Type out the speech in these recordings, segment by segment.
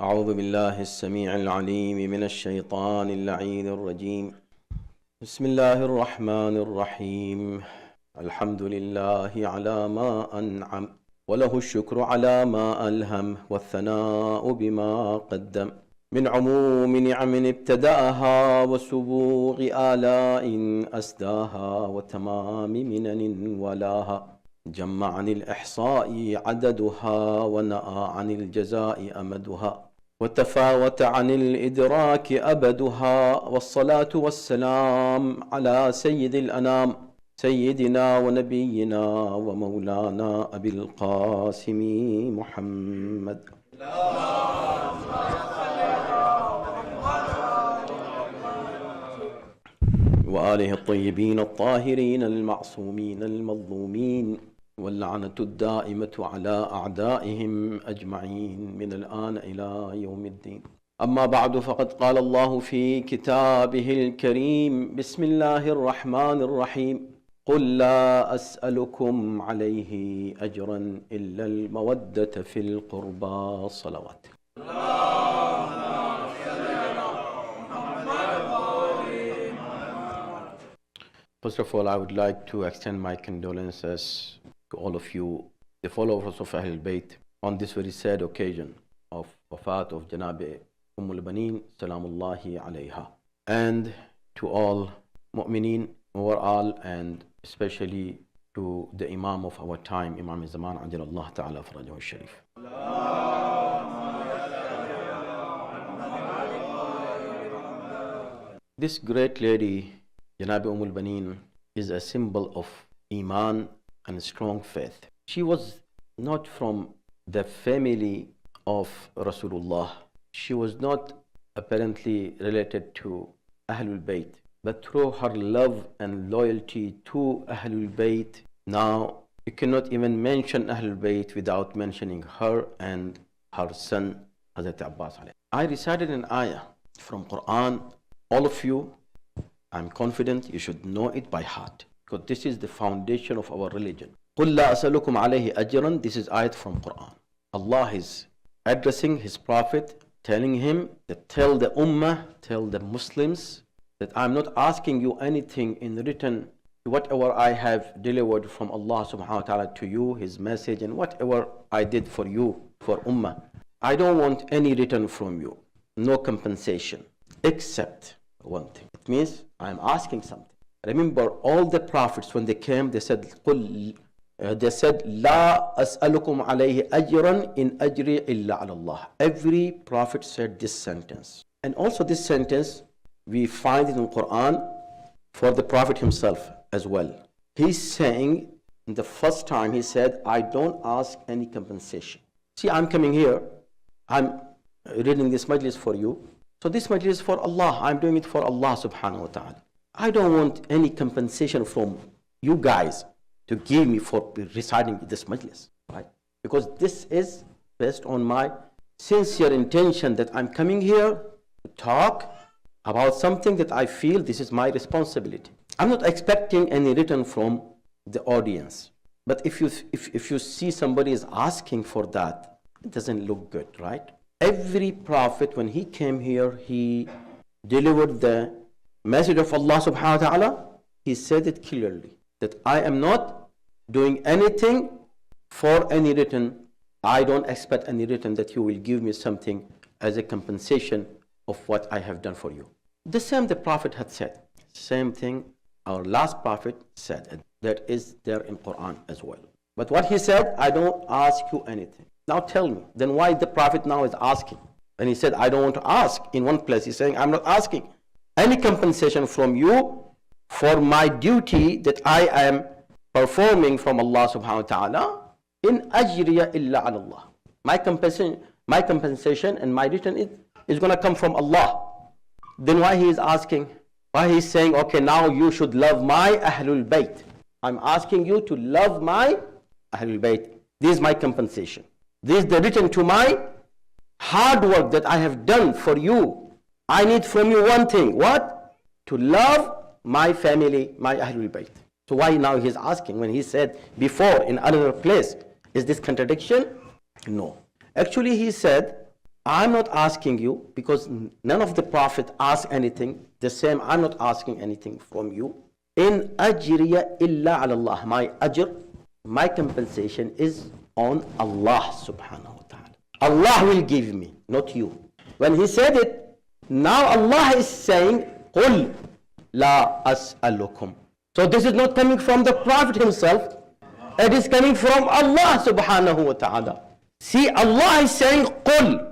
أعوذ بالله السميع العليم من الشيطان اللعين الرجيم. بسم الله الرحمن الرحيم. الحمد لله على ما أنعم وله الشكر على ما ألهم والثناء بما قدم من عموم نعم ابتدأها وسبوغ آلاء أسداها وتمام منن ولاها. جمع عن الإحصاء عددها ونأى عن الجزاء أمدها وتفاوت عن الإدراك أبدها. والصلاة والسلام على سيد الأنام سيدنا ونبينا ومولانا أبي القاسم محمد وآله الطيبين الطاهرين المعصومين المظلومين واللعنة الدائمة على أعدائهم أجمعين من الآن إلى يوم الدين. أما بعد، فقد قال الله في كتابه الكريم: بسم الله الرحمن الرحيم. قل لا أسألكم عليه أجرا إلا المودة في القربى. صلوات. First of all, I would like to extend my condolences to all of you, the followers of al-Bayt, on this very sad occasion of Wafat of Janab-e-Ummul Banīn, salamullahi alayha, and to all mu'mineen overall, and especially to the Imam of our time, Imam Zaman, ajalallahu ta'ala farajahu sharif. This great lady, Janab-e-Ummul Banīn, is a symbol of Iman and strong faith. She was not from the family of Rasulullah. She was not apparently related to Ahlul Bayt, but through her love and loyalty to Ahlul Bayt, now you cannot even mention Ahlul Bayt without mentioning her and her son, Hazrat Abbas. I recited an ayah from Quran. All of you, I'm confident you should know it by heart, because this is the foundation of our religion. قُلْ لَا أَسْأَلُكُمْ عَلَيْهِ أَجْرًا. This is ayat from Quran. Allah is addressing His Prophet, telling him that tell the Ummah, tell the Muslims, that I'm not asking you anything in return to whatever I have delivered from Allah subhanahu wa ta'ala to you, His message, and whatever I did for you, for Ummah. I don't want any return from you, no compensation, except one thing. It means I'm asking something. Remember, all the prophets, when they came, they said, لا أسألكم عليه أجرا إن أجري إلا على الله. Every prophet said this sentence. And also this sentence, we find it in Quran for the prophet himself as well. He's saying, the first time he said, I don't ask any compensation. See, I'm coming here, I'm reading this majlis for you. So this majlis is for Allah. I'm doing it for Allah subhanahu wa ta'ala. I don't want any compensation from you guys to give me for reciting this majlis, right? Because this is based on my sincere intention that I'm coming here to talk about something that I feel this is my responsibility. I'm not expecting any return from the audience. But if you see somebody is asking for that, it doesn't look good, right? Every prophet, when he came here, he delivered the message of Allah subhanahu wa ta'ala. He said it clearly, that I am not doing anything for any return. I don't expect any return that you will give me something as a compensation of what I have done for you. The same the prophet had said. Same thing our last prophet said. And that is there in Quran as well. But what he said, I don't ask you anything. Now tell me, then why the prophet now is asking? And he said, I don't want to ask. In one place he's saying, I'm not asking any compensation from you for my duty that I am performing from Allah subhanahu wa ta'ala. In ajriya illa ala Allah. My compensation and my return is going to come from Allah. Then why he is asking? Why he is saying, okay, now you should love my Ahlul Bayt. I'm asking you to love my Ahlul Bayt. This is my compensation. This is the return to my hard work that I have done for you. I need from you one thing. What? To love my family, my Ahlul Bayt. So why now he is asking when he said before in another place? Is this contradiction? No. Actually he said I'm not asking you, because none of the Prophet asked anything. The same, I'm not asking anything from you. In ajriya illa ala Allah. My ajr, my compensation is on Allah subhanahu wa ta'ala. Allah will give me, not you. When he said it, now Allah is saying, قُلْ لَا أَسْأَلُكُمْ. So this is not coming from the Prophet himself. It is coming from Allah subhanahu wa ta'ala. See, Allah is saying, قُلْ.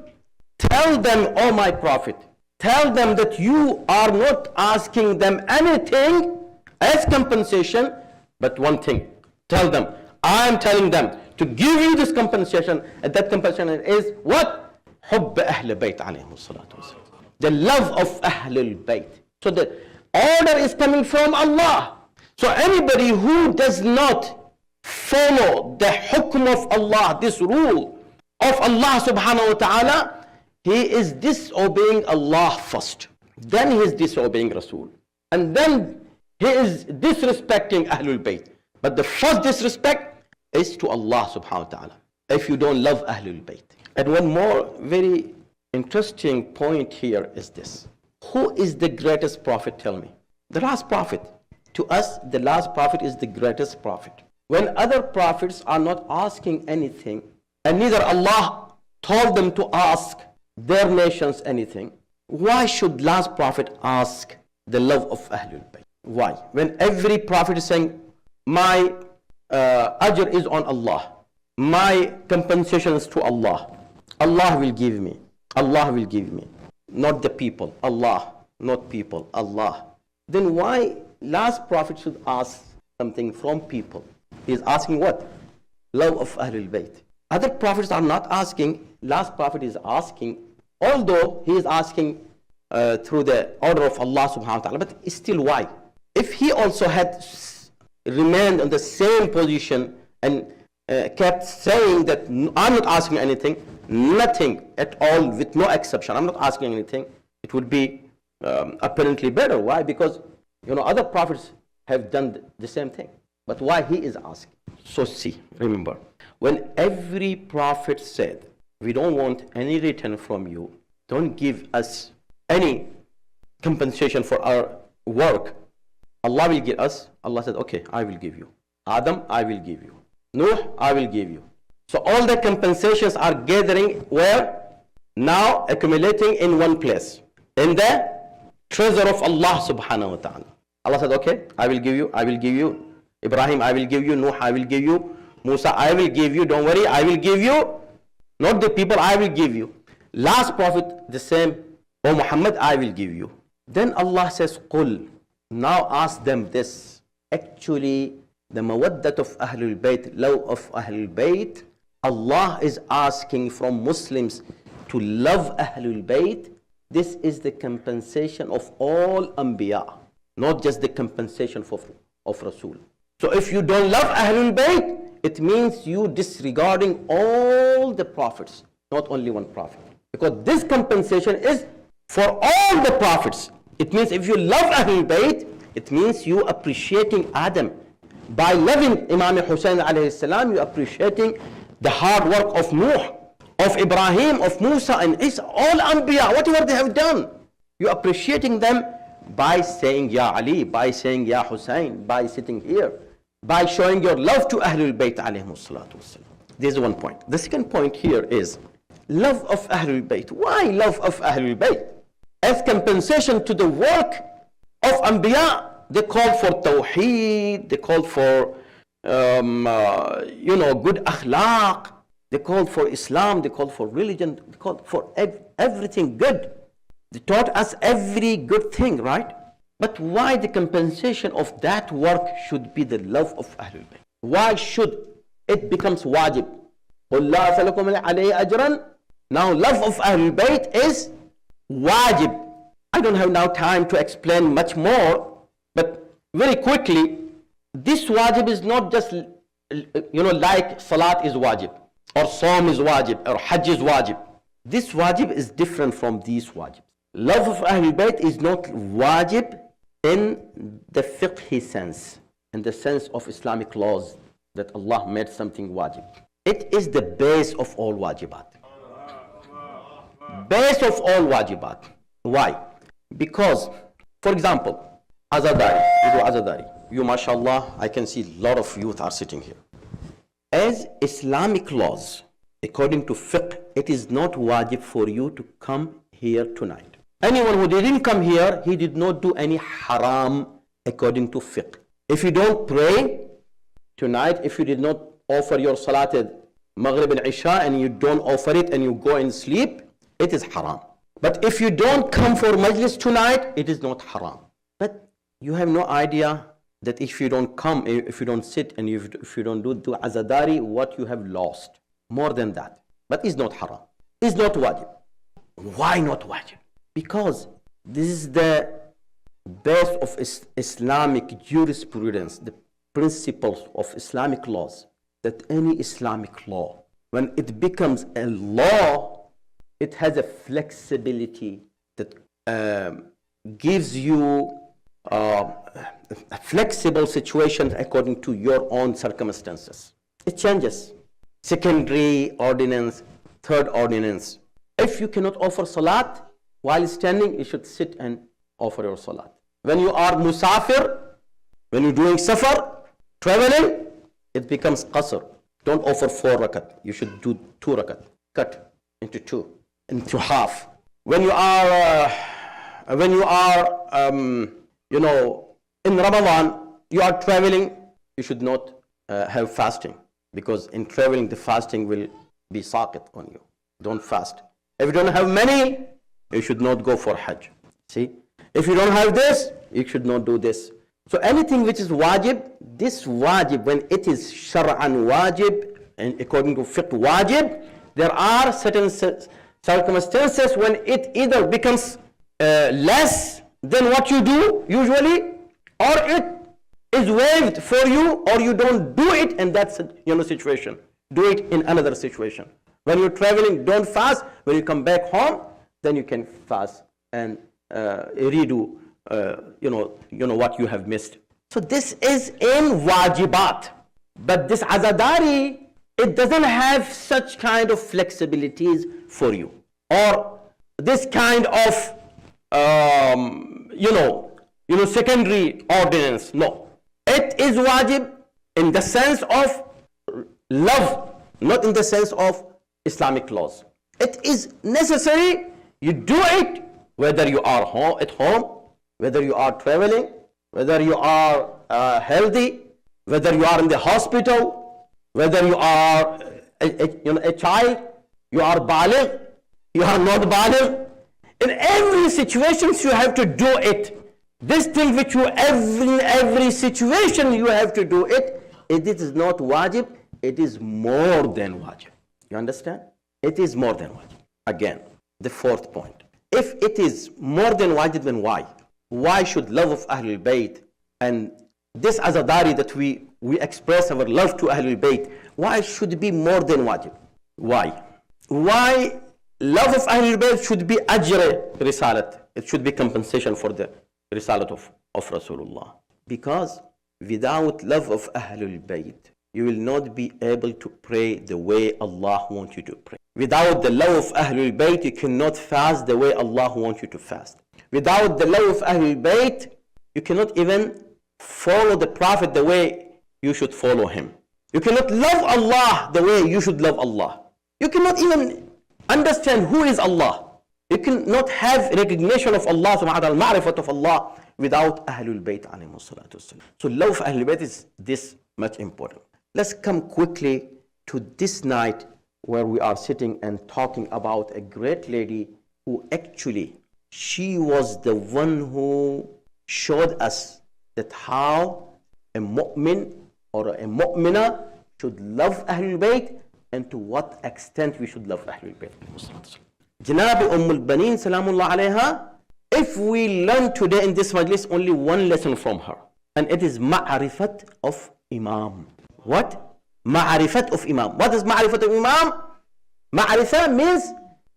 Tell them, oh my Prophet, tell them that you are not asking them anything as compensation, but one thing. Tell them, I am telling them to give you this compensation, and that compensation is what? حُبَّ أَهْلِ بَيْتِ عَلَيْهِمُ الصَّلَاةُ وَالسَّلَامُ. The love of Ahlul Bayt. So the order is coming from Allah. So anybody who does not follow the hukm of Allah, this rule of Allah subhanahu wa ta'ala, he is disobeying Allah first. Then he is disobeying Rasul. And then he is disrespecting Ahlul Bayt. But the first disrespect is to Allah subhanahu wa ta'ala, if you don't love Ahlul Bayt. And one more very interesting point here is this. Who is the greatest prophet? Tell me. The last prophet. To us, the last prophet is the greatest prophet. When other prophets are not asking anything, and neither Allah told them to ask their nations anything, why should last prophet ask the love of Ahlul Bayt? Why? When every prophet is saying, my ajr is on Allah, my compensation is to Allah, Allah will give me, Allah will give me, not the people, Allah, not people, Allah. Then why last prophet should ask something from people? He is asking what? Love of Ahlul Bayt. Other prophets are not asking. Last prophet is asking, although he is asking through the order of Allah subhanahu wa ta'ala, but still why? If he also had remained in the same position and kept saying that I'm not asking anything, nothing at all, with no exception, I'm not asking anything, it would be apparently better. Why? Because other prophets have done the same thing. But why he is asking? So see, remember, when every prophet said, we don't want any return from you, don't give us any compensation for our work, Allah will give us. Allah said, okay, I will give you. Adam, I will give you. Nuh, I will give you. So all the compensations are gathering where? Now accumulating in one place, in the treasure of Allah subhanahu wa ta'ala. Allah said, okay, I will give you, I will give you. Ibrahim, I will give you. Nuh, I will give you. Musa, I will give you. Don't worry, I will give you. Not the people, I will give you. Last prophet, the same. Oh Muhammad, I will give you. Then Allah says, Qul. Now ask them this. Actually, the mawaddat of Ahlul Bayt, love of Ahlul Bayt, Allah is asking from Muslims to love Ahlul Bayt. This is the compensation of all Anbiya, not just the compensation of Rasul. So if you don't love Ahlul Bayt, it means you disregarding all the prophets, not only one prophet. Because this compensation is for all the prophets. It means if you love Ahlul Bayt, it means you appreciating Adam. By loving Imam Husayn alayhi salam, you appreciating the hard work of Nuh, of Ibrahim, of Musa and Isa, all Anbiya, whatever they have done. You appreciating them by saying Ya Ali, by saying Ya Husayn, by sitting here, by showing your love to Ahlul Bayt alayhimu salatu wassalam. This is one point. The second point here is love of Ahlul Bayt. Why love of Ahlul Bayt? As compensation to the work of Anbiya, they call for Tawheed, they call for good akhlaq, they call for Islam, they call for religion, they call for everything good. They taught us every good thing, right? But why the compensation of that work should be the love of Ahlul Bayt? Why should it becomes wajib? قُلْ لَا أَسْأَلُكُمْ عَلَيْهِ أَجْرًا. Now love of Ahlul Bayt is wajib. I don't have now time to explain much more, but very quickly, this wajib is not just like salat is wajib, or Saum is wajib, or Hajj is wajib. This wajib is different from these wajib. Love of Ahlul Bayt is not wajib in the fiqhi sense, in the sense of Islamic laws, that Allah made something wajib. It is the base of all wajibat. base of all wajibat. Why? Because, for example, azadari, you do azadari. You, mashallah, I can see a lot of youth are sitting here. As Islamic laws, according to fiqh, it is not wajib for you to come here tonight. Anyone who didn't come here, he did not do any haram according to fiqh. If you don't pray tonight, if you did not offer your salat at Maghrib and Isha and you don't offer it and you go and sleep, it is haram. But if you don't come for majlis tonight, it is not haram. But you have no idea that if you don't come, if you don't sit and if you don't do azadari, what you have lost. More than that. But it's not haram. It's not wajib. Why not wajib? Because this is the base of Islamic jurisprudence, the principles of Islamic laws, that any Islamic law, when it becomes a law, it has a flexibility that gives you a flexible situation according to your own circumstances. It changes. Secondary ordinance, third ordinance. If you cannot offer salat while standing, you should sit and offer your salat. When you are musafir, when you're doing safar, traveling, it becomes qasr. Don't offer 4 rakat. You should do 2 rakat. Cut into 2, into half. When you are, in Ramadan, you are traveling, you should not have fasting. Because in traveling, the fasting will be saqit on you. Don't fast. If you don't have money, you should not go for Hajj. See? If you don't have this, you should not do this. So anything which is wajib, this wajib, when it is shar'an wajib, and according to fiqh wajib, there are certain circumstances when it either becomes less than what you do usually, or it is waived for you, or you don't do it, and that's a situation. Do it in another situation. When you're traveling, don't fast. When you come back home, then you can fast and redo what you have missed. So this is in wajibat. But this azadari, it doesn't have such kind of flexibilities for you, or this kind of secondary ordinance. No. It is wajib in the sense of love, not in the sense of Islamic laws. It is necessary, you do it, whether you are at home, whether you are traveling, whether you are healthy, whether you are in the hospital, whether you are a child, you are baligh, you are not baligh. In every situation you have to do it. This thing which you, every situation you have to do it, it is not wajib, it is more than wajib. You understand? It is more than wajib. Again, the fourth point. If it is more than wajib, then why? Why should love of Ahlul Bayt and this azadari that we express our love to Ahlul Bayt, why should it be more than wajib? Why? Why love of Ahlul Bayt should be ajr risalat? It should be compensation for the risalat of Rasulullah. Because without love of Ahlul Bayt, you will not be able to pray the way Allah wants you to pray. Without the love of Ahlul Bayt, you cannot fast the way Allah wants you to fast. Without the love of Ahlul Bayt, you cannot even follow the Prophet the way you should follow him. You cannot love Allah the way you should love Allah. You cannot even understand who is Allah. You cannot have recognition of Allah subhanahu wa ta'ala, ma'rifat of Allah, without Ahlul Bayt alayhi salatu wasalam. So love of Ahlul Bayt is this much important. Let's come quickly to this night where we are sitting and talking about a great lady who actually, she was the one who showed us that how a mu'min or a mu'mina should love Ahlul Bayt and to what extent we should love Ahlul Bayt. Janab-e-Ummul Banīn salamullah alayha, if we learn today in this majlis only one lesson from her, and it is ma'rifat of Imam. What? Ma'rifat of Imam. What is ma'rifat of Imam? Ma'rifat means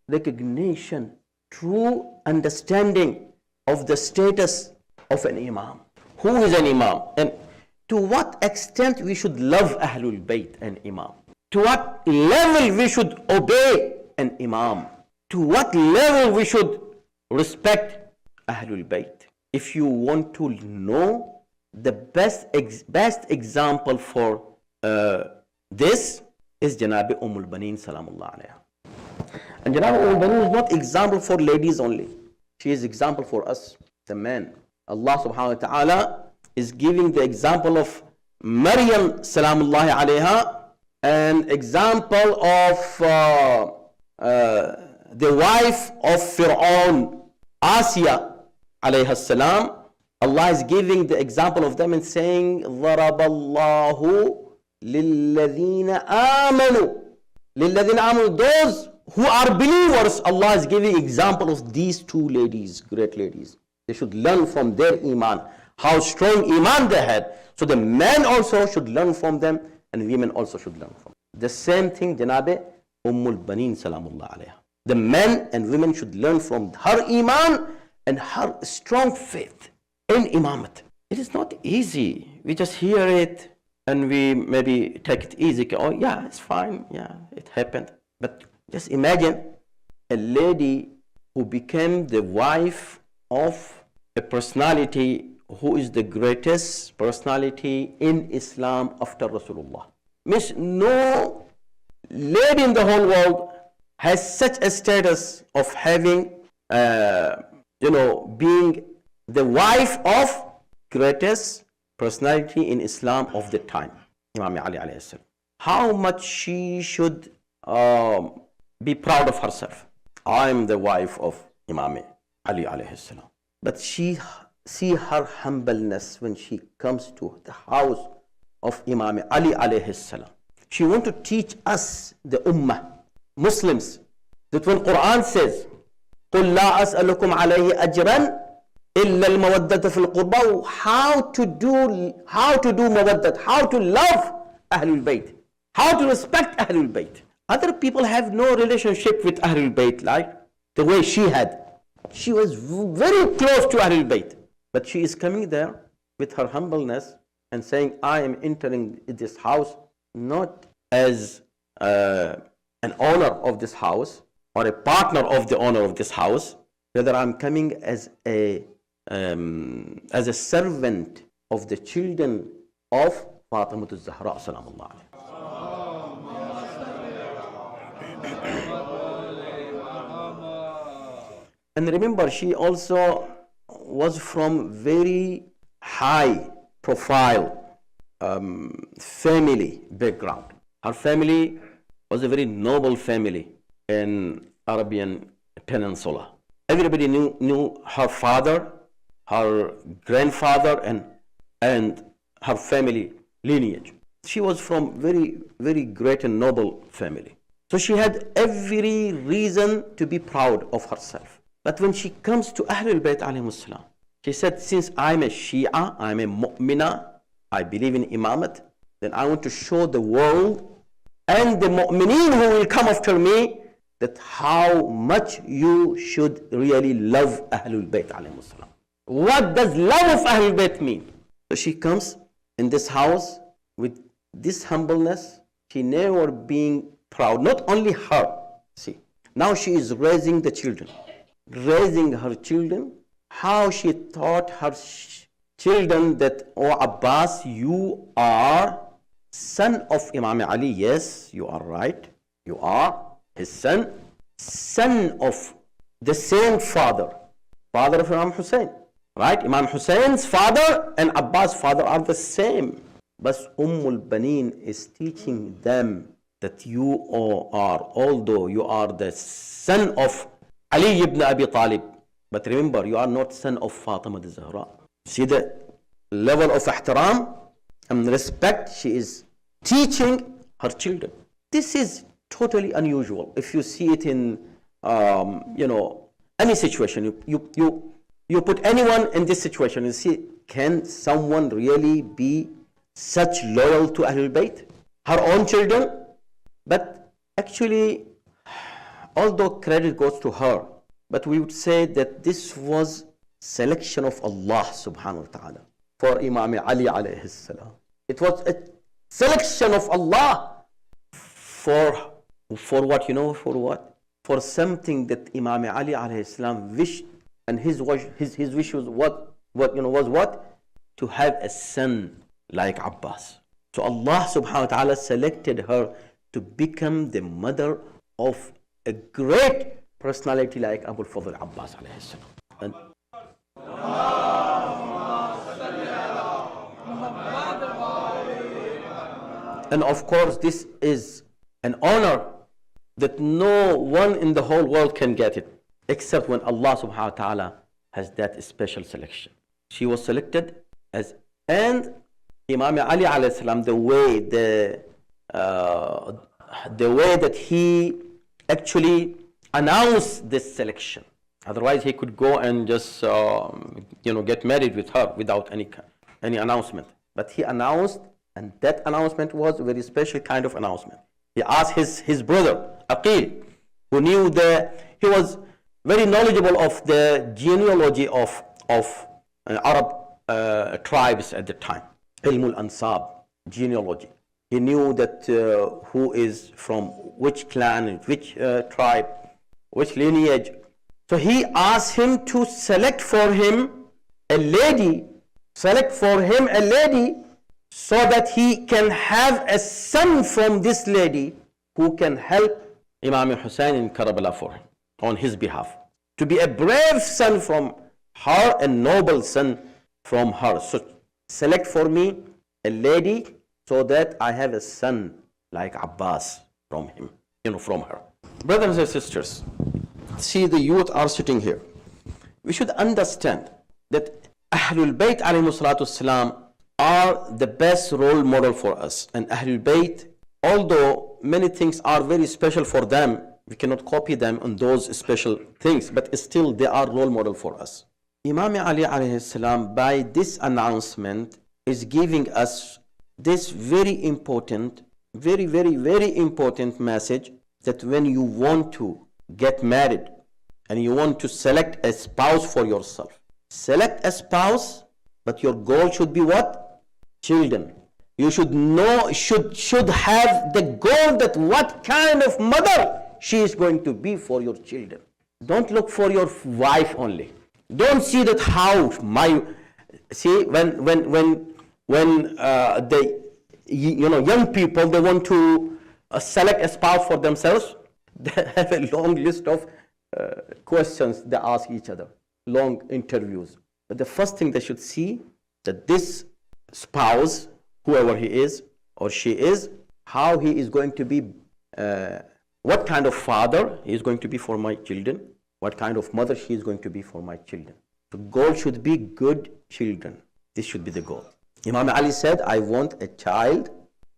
recognition, true understanding of the status of an Imam. Who is an Imam? And to what extent we should love Ahlul Bayt and Imam? To what level we should obey an Imam? to what level we should respect Ahlul Bayt. If you want to know the best example for this is Janab-e-Ummul Banīn Salamullah alayha. And Janab-e-Ummul Banīn is not example for ladies only. She is example for us, the men. Allah subhanahu wa ta'ala is giving the example of Maryam Salamullah alayha, an example of the wife of Fir'aun, Asiya alayha salam. Allah is giving the example of them and saying, ضَرَبَ اللَّهُ لِلَّذِينَ آمَنُوا. لِلَّذِينَ آمَنُوا, those who are believers. Allah is giving example of these two ladies, great ladies. They should learn from their iman, how strong iman they had. So the men also should learn from them, and women also should learn from them. The same thing, Janab-e-Ummul Banīn Salamullah alayha. The men and women should learn from her iman and her strong faith in imamat. It is not easy. We just hear it and we maybe take it easy. Oh yeah, it's fine. Yeah, it happened. But just imagine a lady who became the wife of a personality who is the greatest personality in Islam after Rasulullah. Means no lady in the whole world has such a status of having, being the wife of greatest personality in Islam of the time, Imam Ali alayhi salam. How much she should be proud of herself. I am the wife of Imam Ali alayhi salam. But she see her humbleness when she comes to the house of Imam Ali alayhi salam. She want to teach us, the ummah, Muslims, that when Quran says, قُلْ لَا أَسْأَلُكُمْ عَلَيْهِ أَجْرًا إِلَّا الْمَوَدَّةَ فِي الْقُرْبَى, how to do mawaddat, how to love Ahlul Bayt, how to respect Ahlul Bayt. Other people have no relationship with Ahlul Bayt like the way she had. She was very close to Ahlul Bayt. But she is coming there with her humbleness and saying, I am entering this house not as an owner of this house or a partner of the owner of this house, rather I'm coming as a servant of the children of Fatimah al-Zahra salamullah alayha. And remember, she also was from very high profile family background. Her family was a very noble family in Arabian Peninsula. Everybody knew her father, her grandfather, and her family lineage. She was from very, very great and noble family. So she had every reason to be proud of herself. But when she comes to Ahlul Bayt alayhimus salam, she said, since I'm a Shia, I'm a mu'mina, I believe in imamat, then I want to show the world and the mu'mineen who will come after me that how much you should really love Ahlul Bayt alayhimus salam. What does love of Ahlul Bayt mean? So she comes in this house with this humbleness. She never being proud, not only her. See, now she is raising the children. Raising her children, how she taught her children that, oh Abbas, you are son of Imam Ali. Yes, you are right. You are his son, son of the same father, father of Imam Husayn. Right? Imam Husayn's father and Abbas' father are the same. But Ummul Banīn is teaching them that you are, although you are the son of Ali ibn Abi Talib, but remember, you are not son of Fatimah al-Zahra. See the level of ihtiram and respect she is teaching her children. This is totally unusual. If you see it in, any situation, you put anyone in this situation, you see, can someone really be such loyal to Ahlul Bayt? Her own children? But actually, although credit goes to her, but we would say that this was selection of Allah subhanahu wa ta'ala for Imam Ali alayhi salam. It was a selection of Allah for what, for what? For for something that Imam Ali alayhi salam wished, and his wish was what? To have a son like Abbas. So Allah subhanahu wa ta'ala selected her to become the mother of a great personality like Abul Fadl Abbas alayhi salam. And of course, this is an honor that no one in the whole world can get it, except when Allah subhanahu wa ta'ala has that special selection. She was selected as, and Imam Ali alayhi salam, the way that he actually announced this selection. Otherwise, he could go and just get married with her without any announcement. But he announced, and that announcement was a very special kind of announcement. He asked his brother Aqil, who knew he was very knowledgeable of the genealogy of Arab tribes at the time. Ilmul Ansab, genealogy. He knew that who is from which clan, which tribe, which lineage. So he asked him to select for him a lady, so that he can have a son from this lady who can help Imam Husayn in Karbala for him, on his behalf. To be a brave son from her, a noble son from her. So select for me a lady so that I have a son like Abbas from him, from her. Brothers and sisters, see, the youth are sitting here. We should understand that Ahlul Bayt alayhi salatu salam are the best role model for us. And Ahlul Bayt, although many things are very special for them, we cannot copy them on those special things, but still they are role model for us. Imam Ali alayhi salam, by this announcement, is giving us this very important, very important message, that when you want to get married and you want to select a spouse for yourself, select a spouse, but your goal should be what? Children. You should know, should have the goal that what kind of mother she is going to be for your children. Don't look for your wife only. Don't see that when the young people, they want to select a spouse for themselves, they have a long list of questions they ask each other, long interviews. But the first thing they should see, that this spouse, whoever he is or she is, how he is going to be, what kind of father he is going to be for my children, what kind of mother she is going to be for my children. The goal should be good children. This should be the goal. Imam Ali said, I want a child,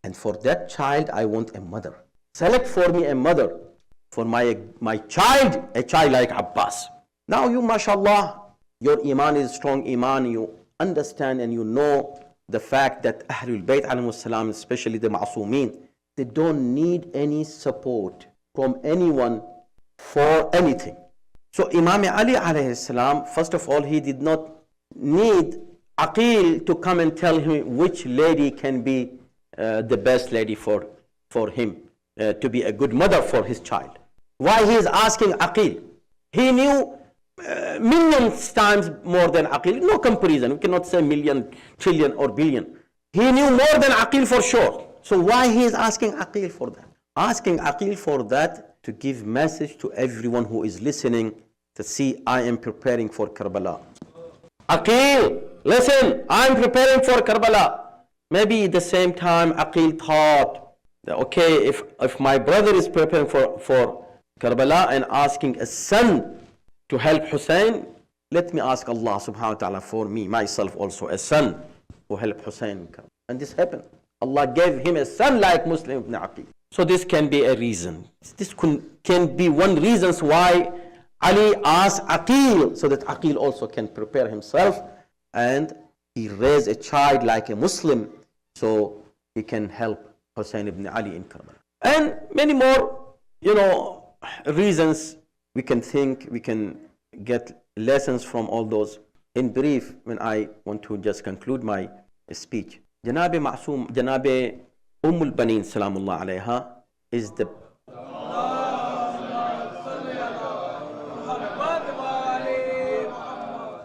and for that child I want a mother. Select for me a mother for my child, a child like Abbas. Now you, mashallah, your iman is strong iman, you understand and you know the fact that Ahlul Bayt alayhi salam, especially the Ma'asumeen, they don't need any support from anyone for anything. So Imam Ali alayhi salam, first of all, he did not need Aqil to come and tell him which lady can be the best lady for him, to be a good mother for his child. Why he is asking Aqil? He knew millions times more than Aqil. No comparison. We cannot say million, trillion or billion. He knew more than Aqil for sure. So why he is asking Aqil for that? Asking Aqil for that to give message to everyone who is listening, to see, I am preparing for Karbala. Aqil, listen, I am preparing for Karbala. Maybe at the same time Aqil thought, okay, if my brother is preparing for Karbala and asking a son to help Husayn, let me ask Allah subhanahu wa ta'ala for me, myself also, a son who help Husayn. And this happened. Allah gave him a son like Muslim ibn Aqil. So this can be a reason. This can be one reason why Ali asked Aqil, so that Aqil also can prepare himself and he raise a child like a Muslim, so he can help Husayn ibn Ali in Karbala. And many more, reasons we can think, we can get lessons from all those. In brief, when I want to just conclude my speech, Janab-e-Ummul Banīn, salamullah alayha, is the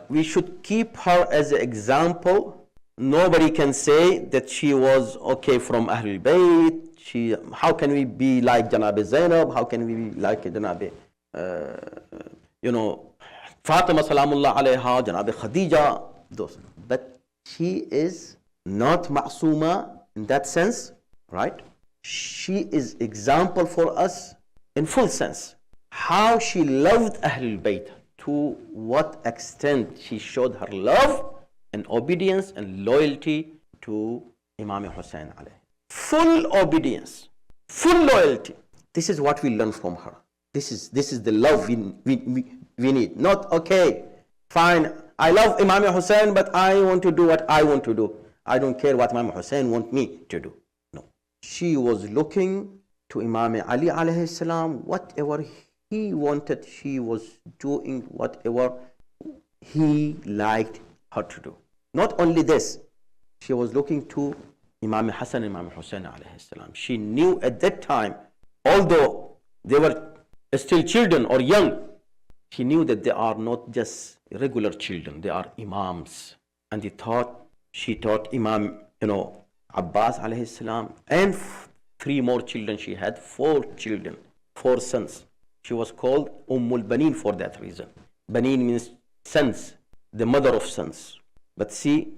we should keep her as an example. Nobody can say that she was okay from Ahlul Bayt. How can we be like Janab-e-Zainab? How can we be like Janab-e, Fatima Salamullah alayha, Janab-e Khadija, those. But she is not ma'suma in that sense, right? She is example for us in full sense. How she loved Ahlul Bayt, to what extent she showed her love and obedience and loyalty to Imam Husayn alayhi. Full obedience, full loyalty. This is what we learn from her. This is the love we need. Not, okay, fine, I love Imam Husayn, but I want to do what I want to do. I don't care what Imam Husayn want me to do. No. She was looking to Imam Ali alayhi salam, whatever he wanted, she was doing whatever he liked her to do. Not only this, she was looking to Imam Hassan and Imam Husayn alayhi salam. She knew at that time, although they were still children or young, she knew that they are not just regular children, they are imams. And she taught Imam, Abbas alayhi salam, and 3 more children. She had 4 children, 4 sons. She was called Ummul Banīn for that reason. Baneen means sons, the mother of sons. But see,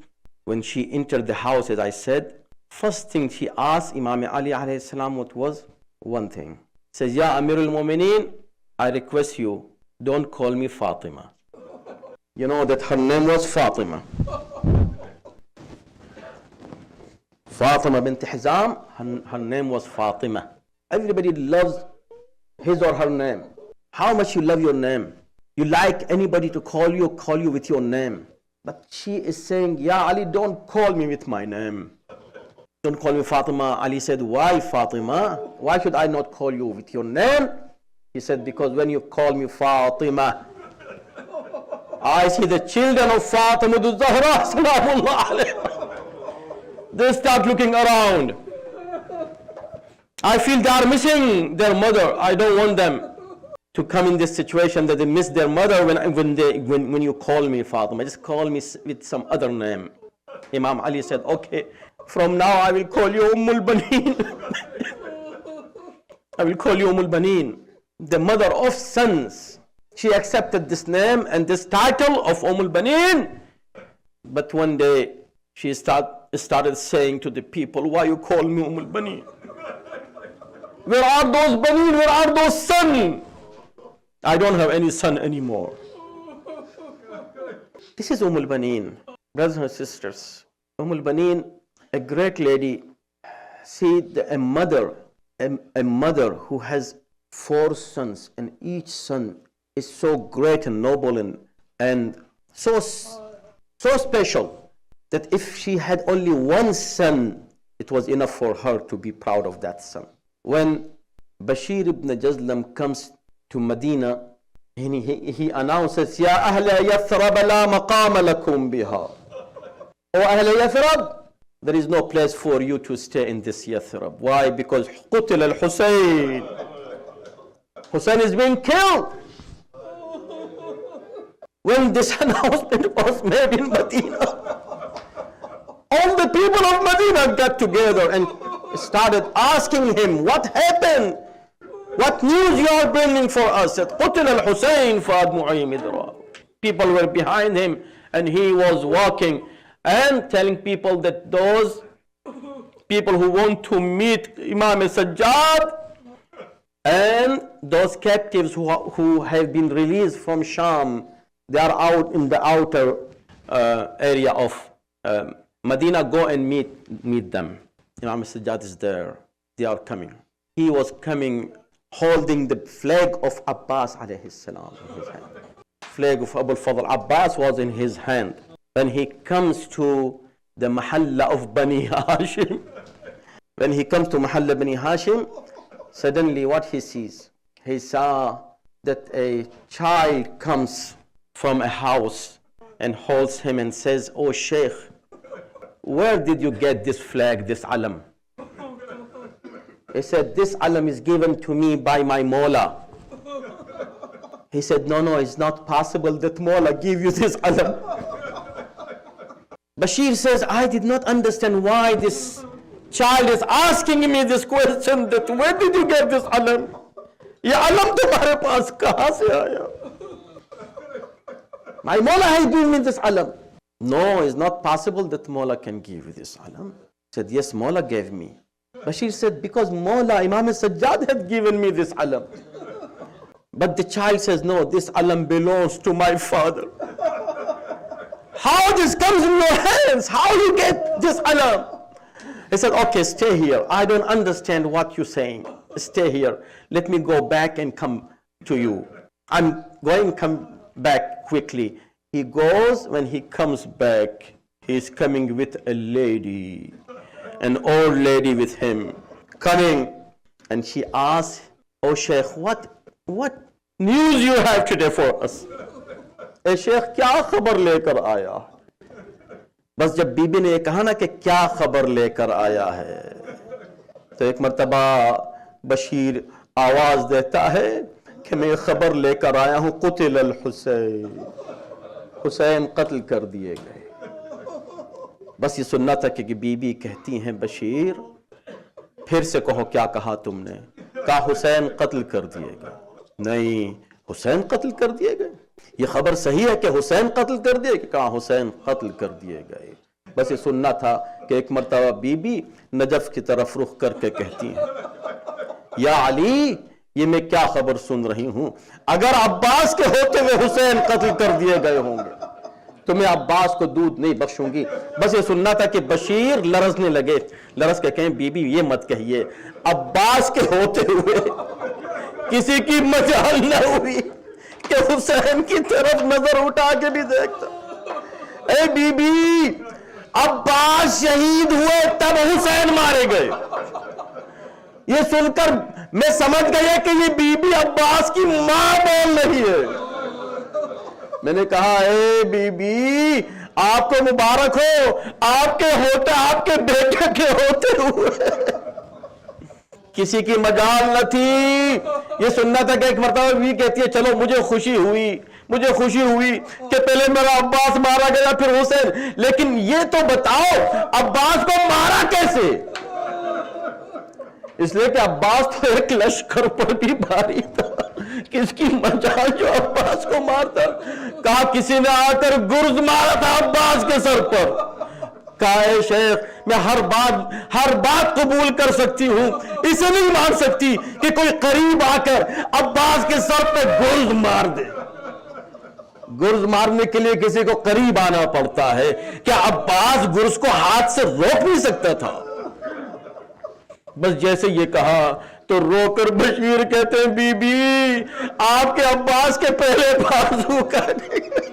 when she entered the house, as I said, first thing she asked Imam Ali alayhi salam, what was? One thing. Says, Ya Amirul Mu'mineen, I request you, don't call me Fatima. You know that her name was Fatima. Fatima bint Hizam, her name was Fatima. Everybody loves his or her name. How much you love your name. You like anybody to call you with your name. But she is saying, Ya Ali, don't call me with my name. Don't call me Fatima. Ali said, why Fatima? Why should I not call you with your name? He said, because when you call me Fatima, I see the children of Fatima al-Zahra, salamullah alayha. They start looking around. I feel they are missing their mother. I don't want them to come in this situation that they miss their mother when you call me Fatima. Just call me with some other name. Imam Ali said, okay, from now I will call you Ummul Banīn. I will call you Ummul Banīn, the mother of sons. She accepted this name and this title of Ummul Banīn. But one day she started saying to the people, why you call me Ummul Banīn? Where are those Baneen? Where are those sons? I don't have any son anymore. This is Ummul Banīn, brothers and sisters. Ummul Banīn, a great lady. See, a mother who has 4 sons, and each son is so great and noble and so special that if she had only 1 son, it was enough for her to be proud of that son. When Bashir ibn Jazlam comes to Medina, he announces, Ya Ahla Yathrab la maqama lakum biha. O Ahla Yathrab, there is no place for you to stay in this Yathrab. Why? Because Qutil al-Husayn. Husayn is being killed. When this announcement was made in Medina, all the people of Medina got together and started asking him, what happened? What news you are bringing for us? Qutil al-Husayn fa'admu'i midra. People were behind him and he was walking and telling people that those people who want to meet Imam Sajjad and those captives who have been released from Sham, they are out in the outer area of Medina, go and meet them. Imam Sajjad is there. They are coming. He was coming holding the flag of Abbas alayhi salam in his hand. Flag of Abul Fadl Abbas was in his hand. When he comes to the Mahalla of Bani Hashim, when he comes to Mahalla Bani Hashim, suddenly what he sees? He saw that a child comes from a house and holds him and says, Oh Sheikh, where did you get this flag, this alam? He said, this alam is given to me by my Mawla. He said, no, it's not possible that Mawla give you this alam. Bashir says, I did not understand why this child is asking me this question, that where did you get this alam? Ye alam tumhare paas kahan se aaya? My Mawla has given me this alam. No, it's not possible that Mawla can give you this alam. He said, yes, Mawla gave me. Bashir said, because Mawla, Imam Sajjad had given me this alam. But the child says, no, this alam belongs to my father. How this comes in your hands? How you get this alam? He said, okay, stay here. I don't understand what you're saying. Stay here. Let me go back and come to you. I'm going to come back quickly. He goes. When he comes back, he's coming with a lady, an old lady with him, coming. And she asks, oh Sheikh, what news you have today for us? اے شیخ کیا خبر لے کر آیا؟ بس جب be be نے یہ کہا نا کہ کیا خبر لے کر آیا ہے، تو ایک مرتبہ بشیر آواز دیتا ہے کہ میں خبر لے کر آیا ہوں، قتل الحسین، حسین قتل کر دیے گئے۔ بس یہ سننا تھا کہ بی بی کہتی ہیں بشیر پھر سے کہو کیا کہا تم نے؟ کہا حسین قتل کر دیے گئے۔ نہیں، حسین قتل کر دیے گئے؟ یہ خبر صحیح ہے کہ حسین قتل کر دیے گئے؟ کہا حسین قتل کر دیے گئے۔ بس یہ سننا تھا کہ ایک مرتبہ بی بی نجف کی طرف رخ کر کے کہتی ہیں، یا علی، یہ میں کیا خبر سن رہی ہوں؟ اگر عباس کے ہوتے ہوئے حسین قتل کر دیے گئے ہوں گے تو میں عباس کو دودھ نہیں بخشوں گی۔ بس یہ سننا تھا کہ بشیر لرزنے لگے، لرز کے کہیں بی بی یہ مت کہیے، عباس کے ہوتے ہوئے کسی کی مجال نہ ہوئی کہ حسین کی طرف نظر اٹھا کے بھی دیکھتا۔ اے بی بی، عباس شہید ہوئے تب حسین مارے گئے۔ یہ سن کر میں سمجھ گیا کہ یہ بی بی عباس کی ماں بول رہی ہے۔ میں نے کہا، اے بی بی، آپ کو مبارک ہو، آپ کے بیٹے کے ہوتے ہوئے کسی کی مجال نہ تھی۔ یہ سننا تھا کہ ایک مرتبہ بھی کہتی ہے، چلو مجھے خوشی ہوئی کہ پہلے میرا عباس مارا گیا پھر حسین، لیکن یہ تو بتاؤ عباس کو مارا کیسے؟ اس لیے کہ عباس تو ایک لشکر پر بھی بھاری تھا، کس کی مجال جو عباس کو مارتا؟ کہا کسی نے آ کر گرز مارا تھا عباس کے سر پر۔ کہا، اے شیخ، میں ہر بات قبول کر سکتی ہوں، اسے نہیں مان سکتی کہ کوئی قریب آ کر عباس کے سر پہ گرز مار دے۔ گرز مارنے کے لیے کسی کو قریب آنا پڑتا ہے، کیا عباس گرز کو ہاتھ سے روک نہیں سکتا تھا؟ بس جیسے یہ کہا تو رو کر بشیر کہتے ہیں، بی بی، آپ کے عباس کے پہلے بازو کاٹے گئے،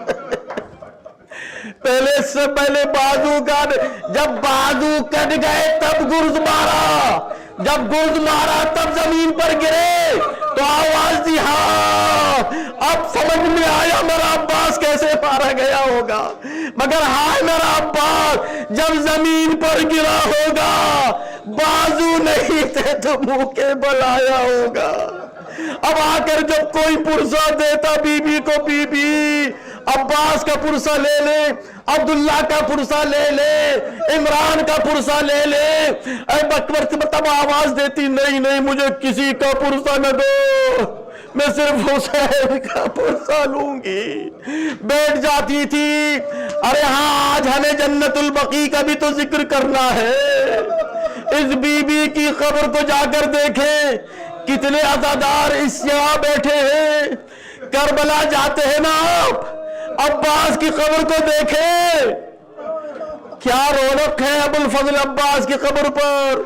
پہلے بازو کاٹ، جب بازو کٹ گئے تب گرز مارا، جب گرز مارا تب زمین پر گرے تو آواز دی، ہاں اب سمجھ میں آیا میرا عباس کیسے مارا گیا ہوگا، مگر ہائے میرا عباس جب زمین پر گرا ہوگا بازو نہیں تھے تو منہ کے بل آیا ہوگا۔ اب آ کر جب کوئی پرسہ دیتا بی بی کو، بی بی عباس کا پرسہ لے لے، عبداللہ کا پرسہ لے لے، عمران کا پرسہ لے لے، اے بکر تب آواز دیتی، نہیں مجھے کسی کا پرسہ نہ دو، میں صرف حسین کا پرسہ لوں گی۔ بیٹھ جاتی تھی، ارے ہاں آج ہمیں جنت البقیع کا بھی تو ذکر کرنا ہے، اس بی بی کی قبر کو جا کر دیکھیں، کتنے عزادار اس یہاں بیٹھے ہیں، کربلا جاتے ہیں نا آپ، عباس کی قبر کو دیکھیں، کیا رونق ہے ابو الفضل عباس کی قبر پر۔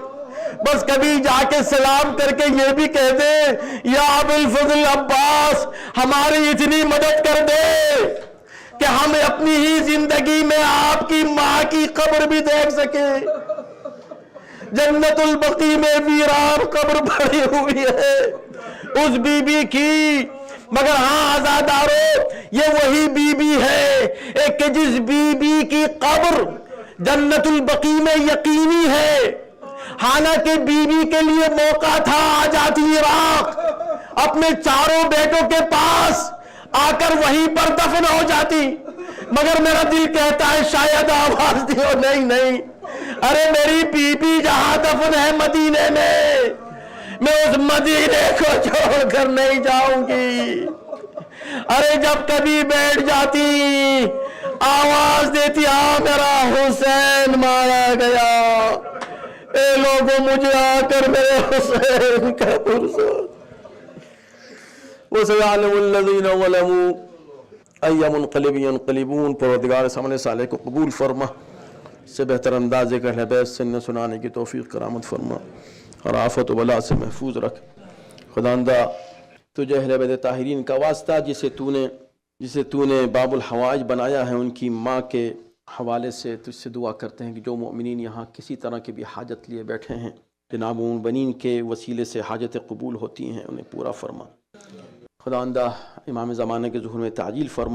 بس کبھی جا کے سلام کر کے یہ بھی کہہ دیں، یا ابو الفضل عباس ہماری اتنی مدد کر دے کہ ہم اپنی ہی زندگی میں آپ کی ماں کی قبر بھی دیکھ سکیں۔ جنت البقیع میں ویران قبر پڑی ہوئی ہے اس بی بی کی، مگر ہاں عزادارو، یہ وہی بی بی ہے ایک کہ جس بی بی کی قبر جنت البقیع میں یقینی ہے، حالانکہ بی بی کے لیے موقع تھا، آ جاتی عراق اپنے چاروں بیٹوں کے پاس، آ کر وہیں پر دفن ہو جاتی، مگر میرا دل کہتا ہے شاید آواز دیو، نہیں نہیں، ارے میری بی بی جہاں دفن ہے مدینے میں اس مدینے کو چھوڑ کر نہیں جاؤں گی۔ ارے جب کبھی بیٹھ جاتی آواز دیتی، ہاں میرا حسین مارا گیا، اے لوگوں مجھے آ کر میرے حسین کا پرسو۔ وَسَيَعْلَمُ الَّذِينَ ظَلَمُوا أَيَّ مُنْقَلِبٍ يَنْقَلِبُونَ۔ پروردگار سامنے سالے کو قبول فرما، سے بہتر اندازے کا اہل بیت سننے سنانے کی توفیق کرامت فرما، اور آفت و بلا سے محفوظ رکھ۔ خداوندہ تجھے اہل بیت طاہرین کا واسطہ جسے تو نے باب الحوائج بنایا ہے، ان کی ماں کے حوالے سے تجھ سے دعا کرتے ہیں کہ جو مؤمنین یہاں کسی طرح کی بھی حاجت لیے بیٹھے ہیں، جناب ام بنین کے وسیلے سے حاجتیں قبول ہوتی ہیں، انہیں پورا فرما۔ خداوندہ امام زمانے کے ظہور میں تعجیل فرما۔